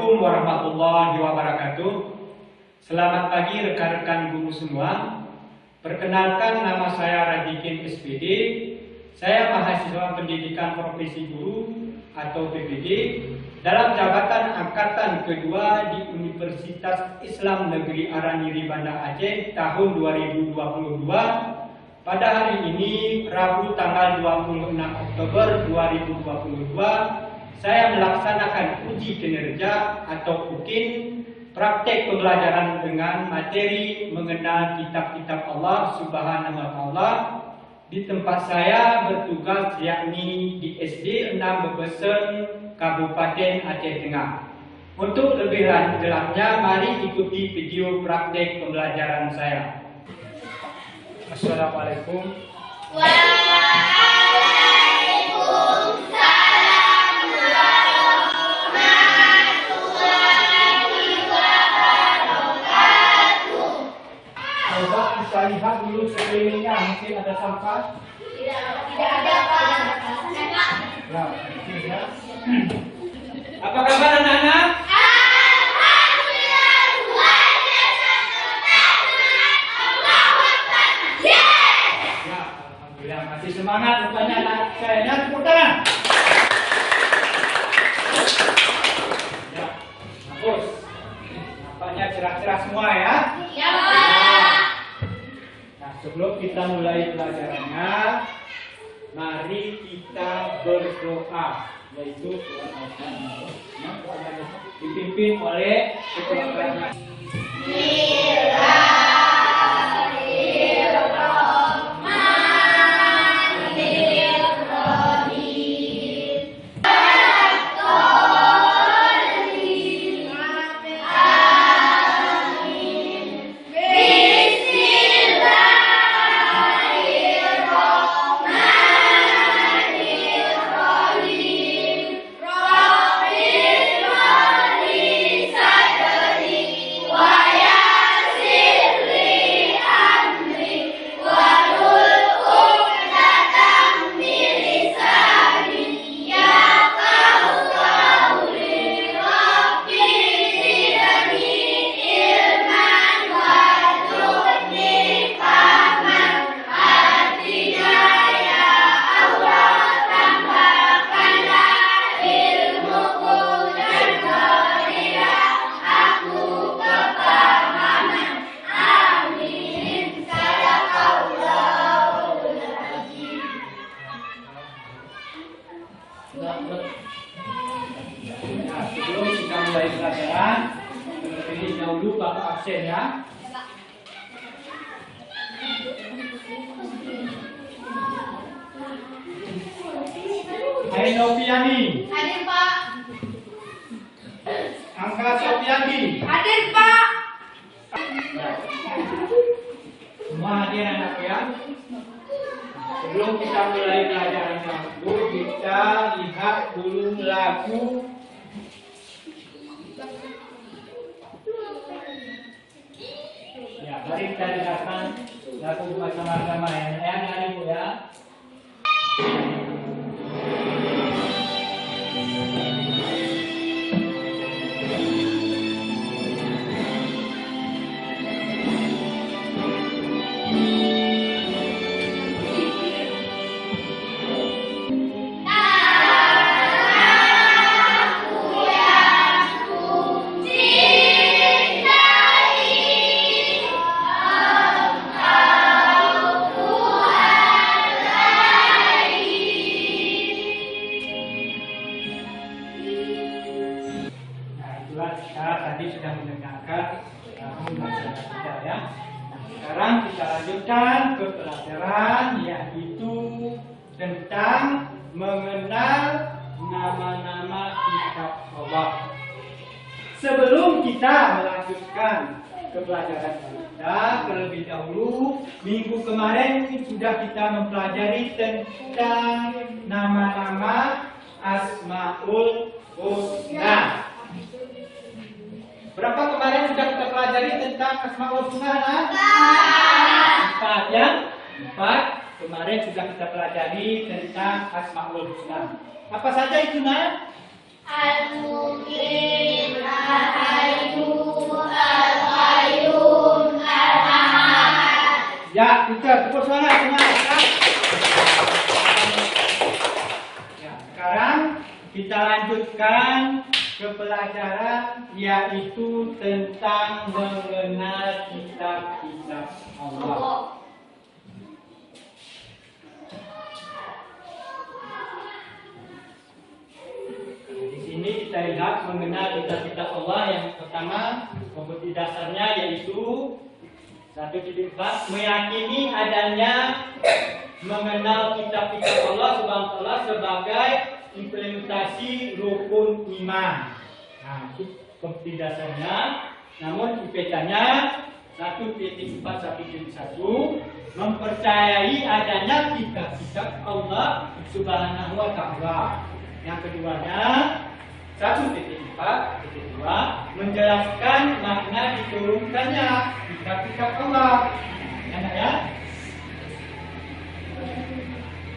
Assalamualaikum warahmatullahi wabarakatuh. Selamat pagi rekan-rekan guru semua. Perkenalkan, nama saya Radikin SPD. Saya mahasiswa pendidikan profesi guru atau PPG dalam jabatan angkatan kedua di Universitas Islam Negeri Aranyiri Banda Aceh tahun 2022. Pada hari ini, Rabu tanggal 26 Oktober 2022, saya melaksanakan uji kinerja atau UKIN, praktek pembelajaran dengan materi mengenal kitab-kitab Allah Subhanahu wa Ta'ala di tempat saya bertugas, yakni di SD 6 Bebesen, Kabupaten Aceh Tengah. Untuk lebih jelasnya, mari ikuti video praktek pembelajaran saya. Assalamualaikum. Kita lihat dulu sekelilingnya, mungkin ada sampah? Tidak ada, Pak. Nah, ya. Apa kabar anak-anak? Alhamdulillah, Tuhan Yesus tetap benar. Allahu Akbar. Yes! Ya, alhamdulillah masih semangat rupanya anak saya. Ya, tepuk tangan. Ya, bagus. Nampaknya cerah-cerah semua ya. Ya, Pak. Sebelum kita mulai pelajarannya, mari kita berdoa, yaitu dipimpin oleh ketua kelas. Sebelum kita mulai pelajaran, terlebih dahulu Bapak absen ya. Hai Noviani. Hadir, Pak. Angga Sofiandi. Hadir, Pak. Semua hadir anak ya. Sebelum kita mulai pelajaran dulu, kita lihat dulu lagu. Ya, mari kita dengarkan lagu bersama-sama ya. Nyanyi Bu ya. Kita tadi sudah mendengarkan pembelajaran kita ya. Nah, sekarang kita lanjutkan ke pelajaran, yaitu tentang mengenal nama-nama kitab Allah. Sebelum kita melanjutkan ke pelajaran kita, terlebih dahulu minggu kemarin sudah kita mempelajari tentang nama-nama Asmaul Husna. Berapa kemarin sudah kita pelajari tentang Asmaul Husna? 4 ya. 4 kemarin sudah kita pelajari tentang Asmaul Husna. Apa saja itu, Nak? Al-Muqim, Al-Hayyu, Al-Qayyum, Al-Ahad. Ya, kita tepuk semangat semangat. Ya, sekarang kita lanjutkan ke pelajaran yaitu tentang mengenal kitab-kitab Allah. Di sini kita lihat mengenal kitab-kitab Allah. Yang pertama, kompetensi dasarnya yaitu 1.4 meyakini adanya mengenal kitab-kitab Allah Subhanahu wa taala sebagai implementasi rukun iman. Nah, itu kompetensi dasarnya. Namun IPK-nya 1.4.1 mempercayai adanya kitab-kitab Allah Subhanahu wa taala. Yang keduanya 1.4.2 menjelaskan makna diturunkannya kitab-kitab Allah. Ya.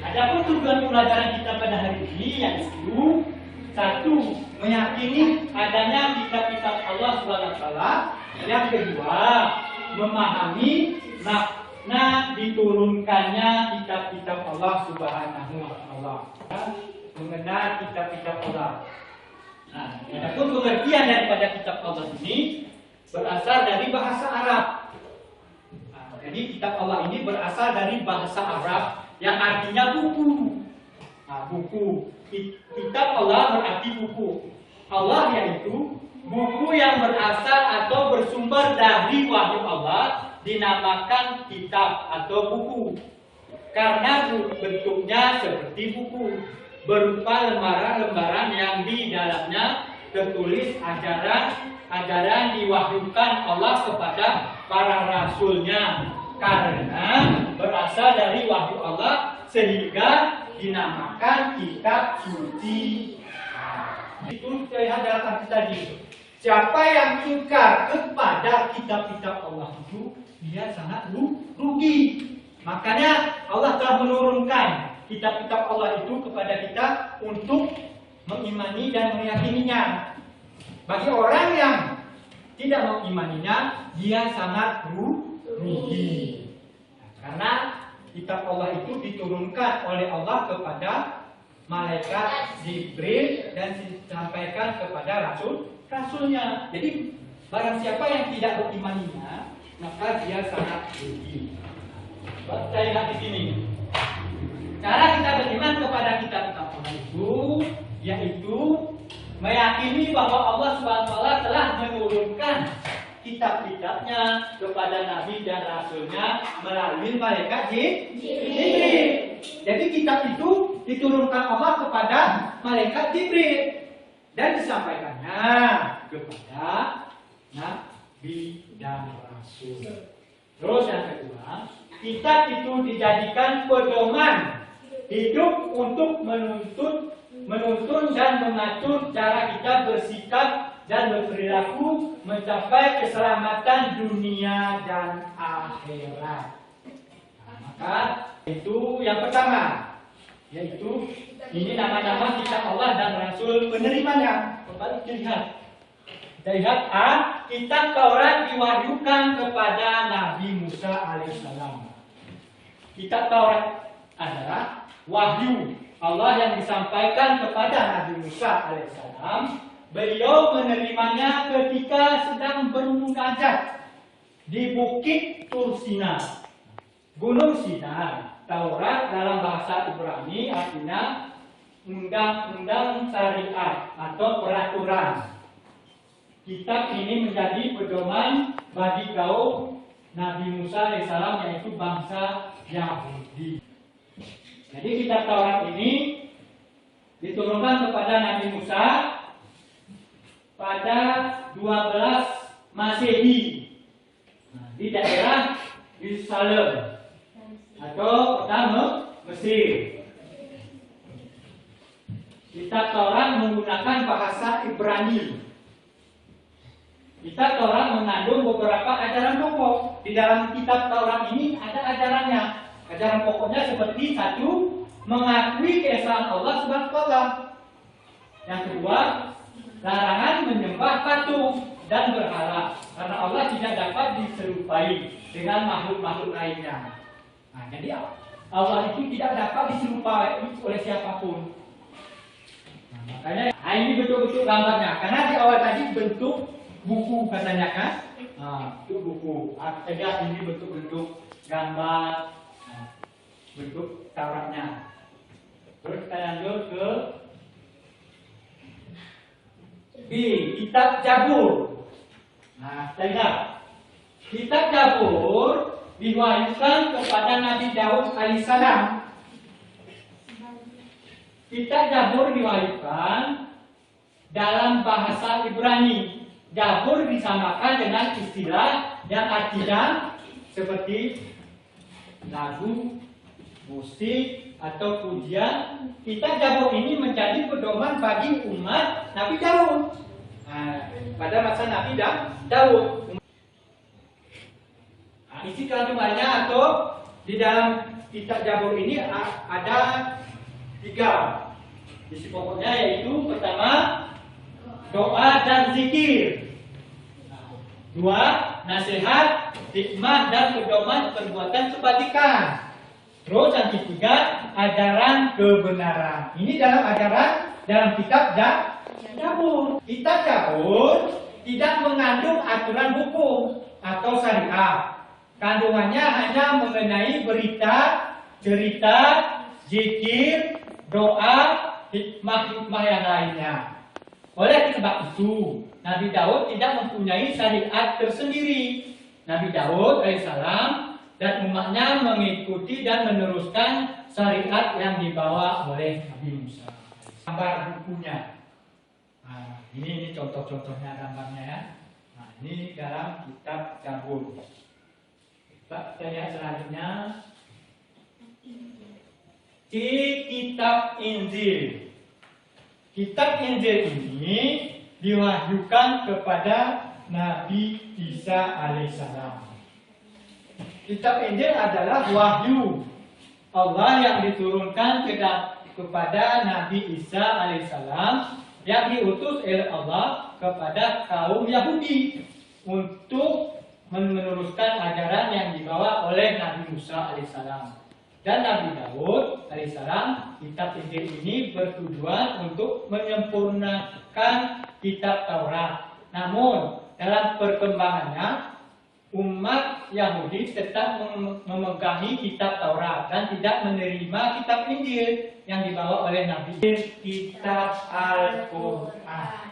Adapun tujuan pelajaran kita pada hari ini yaitu 1. Meyakini adanya kitab-kitab Allah Subhanahu wa taala. Yang kedua, memahami makna diturunkannya kitab-kitab Allah Subhanahu wa taala. Mengenal kitab-kitab Allah. Nah, adapun pengertian daripada kitab Allah ini berasal dari bahasa Arab. Nah, jadi kitab Allah ini berasal dari bahasa Arab yang artinya buku. Nah, buku. Kitab Allah berarti buku. Allah yaitu buku yang berasal atau bersumber dari wahyu Allah dinamakan kitab atau buku. Karena bentuknya seperti buku, berupa lembaran-lembaran yang di dalamnya tertulis ajaran diwahyukan Allah kepada para rasulnya. Karena berasal dari wahyu Allah sehingga dinamakan kitab suci. Itu terlihat dalam arti tadi. Siapa yang suka kepada kitab-kitab Allah itu, dia sangat rugi. Makanya Allah telah menurunkan kitab-kitab Allah itu kepada kita untuk mengimani dan meyakininya. Bagi orang yang tidak mengimaninya, dia sangat rugi. Karena kitab Allah itu diturunkan oleh Allah kepada malaikat Jibril dan disampaikan kepada rasulnya. Jadi barang siapa yang tidak berimaninya, maka dia sangat rugi. Saya lihat di sini. Cara kita beriman kepada kitab-kitab Allah itu yaitu meyakini bahwa Allah Subhanahu wa taala telah menurunkan kitab-kitabnya kepada nabi dan rasulnya melalui malaikat Jibril. Jadi kitab itu diturunkan Allah kepada malaikat Jibril dan disampaikannya kepada nabi dan rasul. Terus yang kedua, kitab itu dijadikan pedoman hidup untuk menuntun dan mengatur cara kita bersikap dan berperilaku mencapai keselamatan dunia dan akhirat. Nah, maka itu yang pertama, yaitu ini nama-nama kitab Allah dan Rasul penerimanya. Kembali kita lihat A. Kitab Taurat diwahyukan kepada Nabi Musa alaihissalam. Kitab Taurat adalah wahyu Allah yang disampaikan kepada Nabi Musa alaihissalam. Beliau menerimanya ketika sedang bermunajat di Bukit Tursina, Gunung Sinai. Taurat dalam bahasa Ibrani artinya undang-undang syariat atau peraturan. Kitab ini menjadi pedoman bagi kaum Nabi Musa alaihissalam, yaitu bangsa Yahudi. Jadi kitab Taurat ini diturunkan kepada Nabi Musa pada 12 Masehi di daerah Yerusalem atau kota Mesir. Kitab Taurat menggunakan bahasa Ibrani. Kitab Taurat mengandung beberapa ajaran pokok. Di dalam kitab Taurat ini ada ajarannya. Ajaran pokoknya seperti 1. Mengakui keesaan Allah Subhanahu wa taala. Yang kedua, larangan menyembah patung dan berhala, karena Allah tidak dapat diserupai dengan makhluk-makhluk lainnya. Nah, jadi Allah itu tidak dapat diserupai oleh siapapun. Nah, makanya ini betul-betul gambarnya, karena di awal tadi bentuk buku katanya kan, bentuk buku. Artinya ini bentuk-bentuk gambar, bentuk Tauratnya. Terus kita lanjut ke B, kitab Zabur. Nah, kita lihat. Kitab Zabur diwahyukan kepada Nabi Daud alaihissalam. Kitab Zabur diwahyukan dalam bahasa Ibrani. Zabur disamakan dengan istilah yang artinya seperti lagu, musik, atau pujian. Kitab Zabur ini menjadi pedoman bagi umat Nabi Daud. Pada masa Nabi Daud. Isi kandungannya atau di dalam kitab Zabur ini ada 3 isi pokoknya, yaitu pertama doa dan zikir, 2 nasihat, hikmah dan pedoman perbuatan kebaikan, terus yang ketiga ajaran kebenaran. Ini dalam dalam kitab Zabur. Kitab Zabur tidak mengandung aturan hukum atau syariat. Kandungannya hanya mengenai berita, cerita, zikir, doa, hikmah-hikmah yang lainnya. Oleh sebab itu, Nabi Daud tidak mempunyai syariat tersendiri. Nabi Daud alaihissalam dan umatnya mengikuti dan meneruskan syariat yang dibawa oleh Nabi Musa. Gambar bukunya. Nah, ini contoh-contohnya gambarnya ya. Nah, ini dalam kitab Zabur. Kita lihat selanjutnya. Di kitab Injil. Kitab Injil ini diwahyukan kepada Nabi Isa alaihissalam. Kitab Injil adalah wahyu Allah yang diturunkan kepada Nabi Isa alaihissalam yang diutus oleh Allah kepada kaum Yahudi untuk meneruskan ajaran yang dibawa oleh Nabi Musa alaihissalam. Dan Nabi Daud alaihissalam, kitab Injil ini bertujuan untuk menyempurnakan kitab Taurat. Namun dalam perkembangannya umat Yahudi tetap memegangi kitab Taurat dan tidak menerima kitab Injil yang dibawa oleh Nabi. Kitab Al-Quran.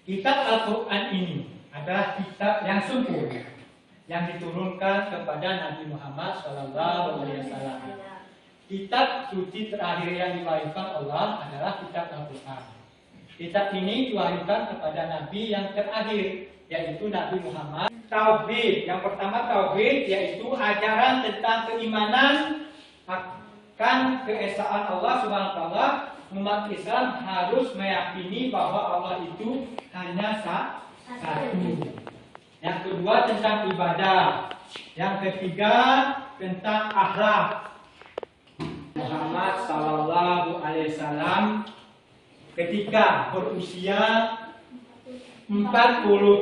Kitab Al-Quran ini adalah kitab yang sempurna yang diturunkan kepada Nabi Muhammad SAW. Kitab suci terakhir yang diwahyukan Allah adalah kitab Al-Quran. Kitab ini diwahyukan kepada Nabi yang terakhir, yaitu Nabi Muhammad. Tauhid, yang pertama tauhid, yaitu ajaran tentang keimanan akan keesaan Allah Subhanahu wa taala. Umat Islam harus meyakini bahwa Allah itu hanya satu. Yang kedua tentang ibadah. Yang ketiga tentang akhlak. Muhammad sallallahu alaihi wasallam ketika berusia 40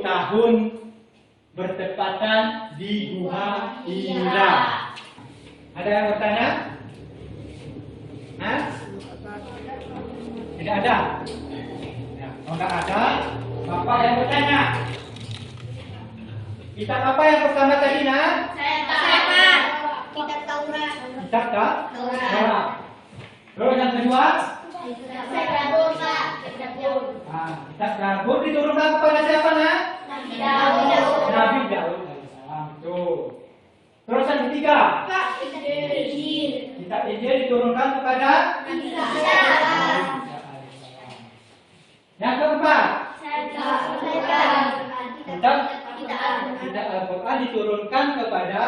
tahun bertepatan di Gua Hira. Ada yang bertanya? Hah? Tidak ada? Ya, kalau tidak ada, Bapak yang bertanya. Kitab apa yang pertama tadi, Nak? Kitab Taurat. Kitab Taurat. Terus yang kedua? Kitab Zabur diturunkan kepada siapa, Nak? Nabi Daud alaihissalam. Betul. Terus yang ketiga? Kitab Injil diturunkan kepada Nabi Isa alaihissalam. Yang keempat? Kitab Al-Quran diturunkan kepada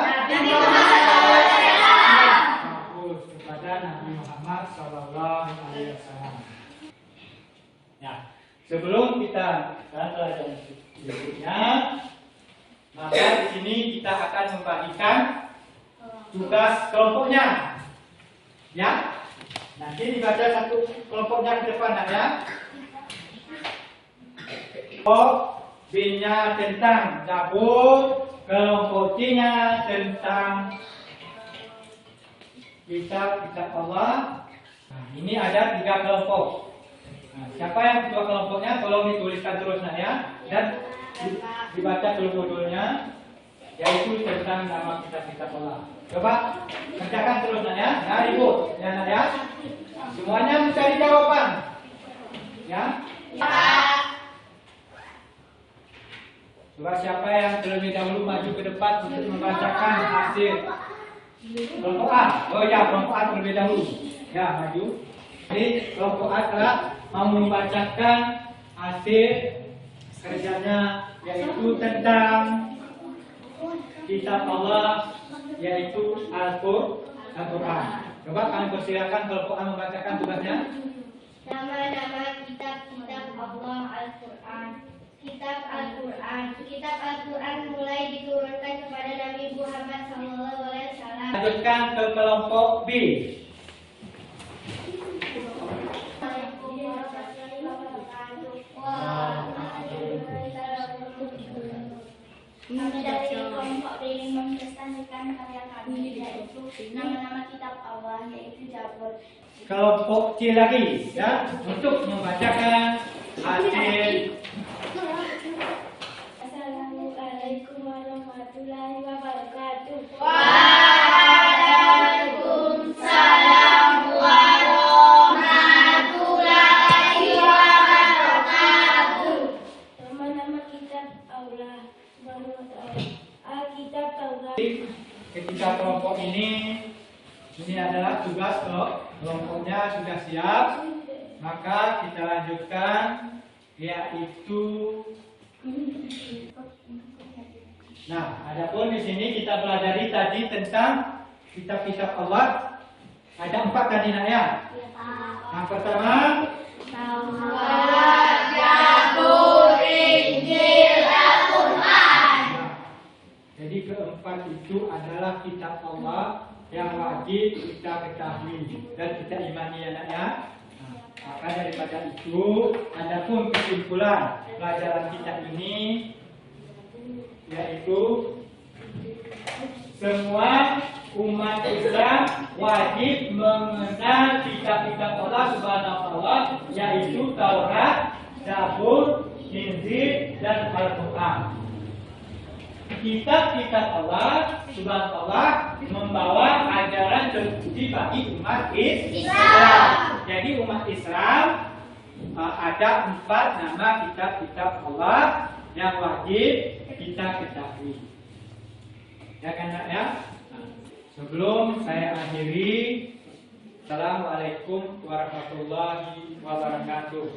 Nabi Muhammad SAW. Ya, sebelum kita belajar berikutnya, maka di sini kita akan membagikan tugas kelompoknya. Ya, Nanti dibaca satu kelompoknya ke depan nak ya. Kelompok B-nya tentang Zabur, kelompok C-nya tentang kitab Allah. Nah, ini ada 3 kelompok. Nah, siapa yang ketua kelompoknya? Tolong dituliskan terus nak ya, dan dibaca judul-judulnya, yaitu tentang nama kitab Allah. Coba kerjakan terus nak ya, nah ribut ya nak ya. Semuanya mencari jawaban, ya. Coba siapa yang terlebih dahulu maju ke depan untuk membacakan hasil kelompok A? Oh ya, kelompok A terlebih dahulu. Ya, maju. Jadi kelompok A telah mau membacakan hasil kerjanya, yaitu tentang kitab Allah, yaitu Al-Quran. Coba kami persilakan kelompok A membacakan tugasnya. Nama-nama kitab-kitab Allah Al-Quran. Kitab Al-Quran. Kitab Al-Quran mulai diturunkan kepada Nabi Muhammad SAW. Lanjutkan ke kelompok B. Kami dari kelompok B mempresentasikan karya kami, yaitu nama-nama kitab Allah, yaitu Zabur. Kelompok C lagi ya, untuk membacakan hasil. Assalamualaikum warahmatullahi wabarakatuh. Ketika kelompok ini adalah tugas kelompoknya sudah siap, maka kita lanjutkan, yaitu nah, adapun di sini kita pelajari tadi tentang kitab-kitab Allah. Ada 4 tadi nak ya. Yang pertama Taurat, Zabur, Injil, Al-Quran. Jadi keempat itu adalah kitab Allah yang wajib kita ketahui dan kita imani ya nak ya. Nah, maka daripada itu, adapun kesimpulan pelajaran kita ini, yaitu semua umat Islam wajib mengenal kitab-kitab Allah Subhanahu wa taala, yaitu Taurat, Zabur, Injil, dan Al-Quran. Kitab-kitab Allah Subhanahu wa taala membawa ajaran terpuji bagi umat Islam. Jadi umat Islam ada 4 nama kitab-kitab Allah yang wajib kita ketahui. Ya kan nak ya? Sebelum saya akhiri, Assalamualaikum warahmatullahi wabarakatuh.